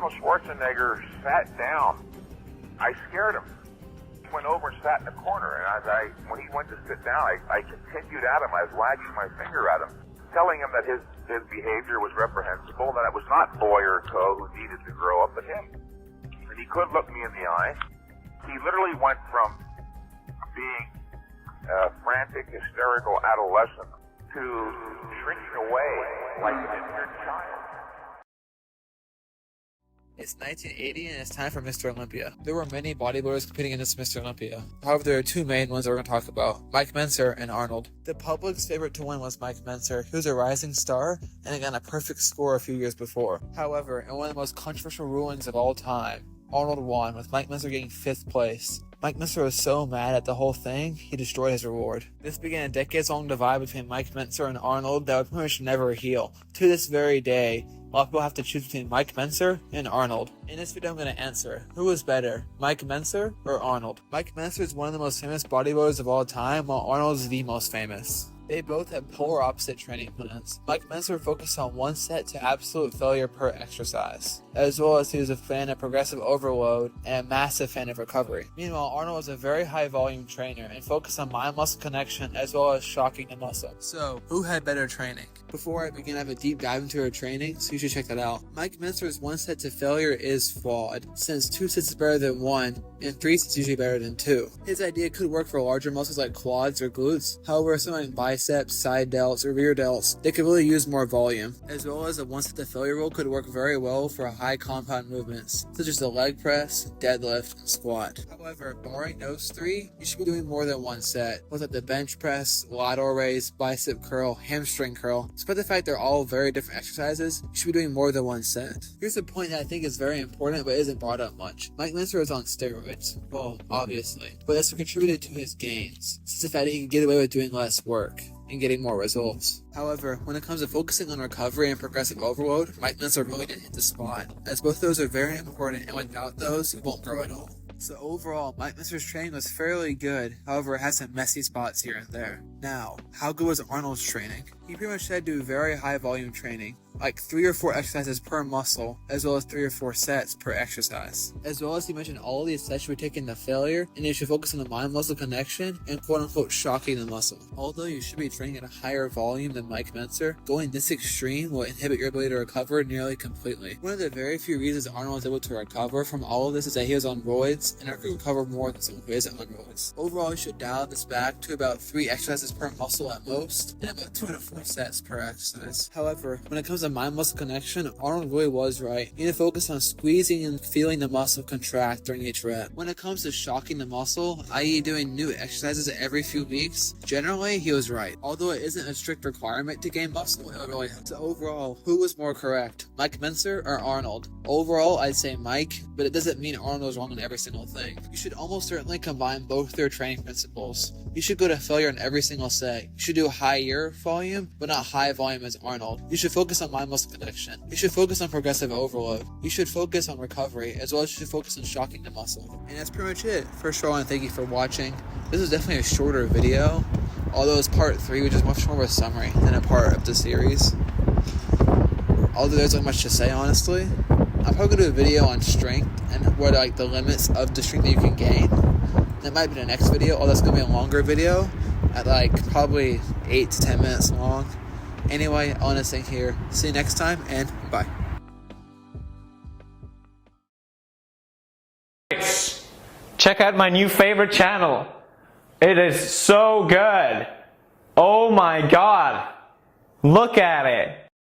Arnold Schwarzenegger sat down, I scared him. He went over and sat in the corner, and when he went to sit down, I continued at him. I was wagging my finger at him, telling him that his behavior was reprehensible, that it was not boy or co who needed to grow up, but him. And he couldn't look me in the eye. He literally went from being a frantic, hysterical adolescent to shrinking away like an injured child. It's 1980 and it's time for Mr. Olympia. There were many bodybuilders competing in this Mr. Olympia. However, there are two main ones that we're going to talk about, Mike Mentzer and Arnold. The public's favorite to win was Mike Mentzer, who was a rising star and had gotten a perfect score a few years before. However, in one of the most controversial rulings of all time, Arnold won, with Mike Mentzer getting 5th place. Mike Mentzer was so mad at the whole thing, he destroyed his reward. This began a decades-long divide between Mike Mentzer and Arnold that would pretty much never heal. To this very day, a lot of people have to choose between Mike Mentzer and Arnold. In this video, I'm going to answer, who is better, Mike Mentzer or Arnold? Mike Mentzer is one of the most famous bodybuilders of all time, while Arnold is the most famous. They both have polar opposite training plans. Mike Mentzer focused on one set to absolute failure per exercise, as well as he was a fan of progressive overload and a massive fan of recovery. Meanwhile, Arnold was a very high volume trainer and focused on mind-muscle connection as well as shocking the muscle. So, who had better training? Before I begin, I have a deep dive into her training, so you should check that out. Mike Mentzer's one set to failure is flawed, since 2 sets is better than 1, and 3 sets is usually better than 2. His idea could work for larger muscles like quads or glutes, however, something like biceps, side delts, or rear delts, they could really use more volume, as well as a one set to failure rule could work very well for high compound movements, such as the leg press, deadlift, and squat. However, barring those 3, you should be doing more than one set, both at the bench press, lateral raise, bicep curl, hamstring curl. Despite the fact they're all very different exercises, you should be doing more than one set. Here's a point that I think is very important but isn't brought up much. Mike Mentzer is on steroids. Well, obviously. But this contributed to his gains, since the fact that he can get away with doing less work and getting more results. However, when it comes to focusing on recovery and progressive overload, Mike Mentzer really didn't hit the spot, as both those are very important, and without those, he won't grow at all. So overall, Mike Mentzer's training was fairly good, however it has some messy spots here and there. Now, how good was Arnold's training? He pretty much had to do very high volume training, like 3 or 4 exercises per muscle, as well as 3 or 4 sets per exercise. As well as he mentioned all of these sets should be taken to failure, and you should focus on the mind-muscle connection and quote-unquote shocking the muscle. Although you should be training at a higher volume than Mike Mentzer, going this extreme will inhibit your ability to recover nearly completely. One of the very few reasons Arnold was able to recover from all of this is that he was on roids, and I could recover more than someone who isn't on roids. Overall, you should dial this back to about 3 exercises per muscle at most, and about 2 to 4 sets per exercise. However, when it comes to mind-muscle connection, Arnold really was right. You need to focus on squeezing and feeling the muscle contract during each rep. When it comes to shocking the muscle, i.e. doing new exercises every few weeks, generally he was right. Although it isn't a strict requirement to gain muscle, it really helps. So overall, who was more correct? Mike Mentzer or Arnold? Overall, I'd say Mike, but it doesn't mean Arnold was wrong in every single thing. You should almost certainly combine both their training principles. You should go to failure in every single set. You should do higher volume, but not high volume as Arnold. You should focus on mind-muscle connection. You should focus on progressive overload. You should focus on recovery, as well as you should focus on shocking the muscle. And that's pretty much it. First of all, I want to thank you for watching. This was definitely a shorter video, although it's part 3, which is much more of a summary than a part of the series. Although there's not much to say, honestly. I'm probably going to do a video on strength and what are the limits of the strength that you can gain. That might be the next video, although it's going to be a longer video at probably 8 to 10 minutes long. Anyway, I want to say here, see you next time, and bye. Check out my new favorite channel. It is so good. Oh my god. Look at it.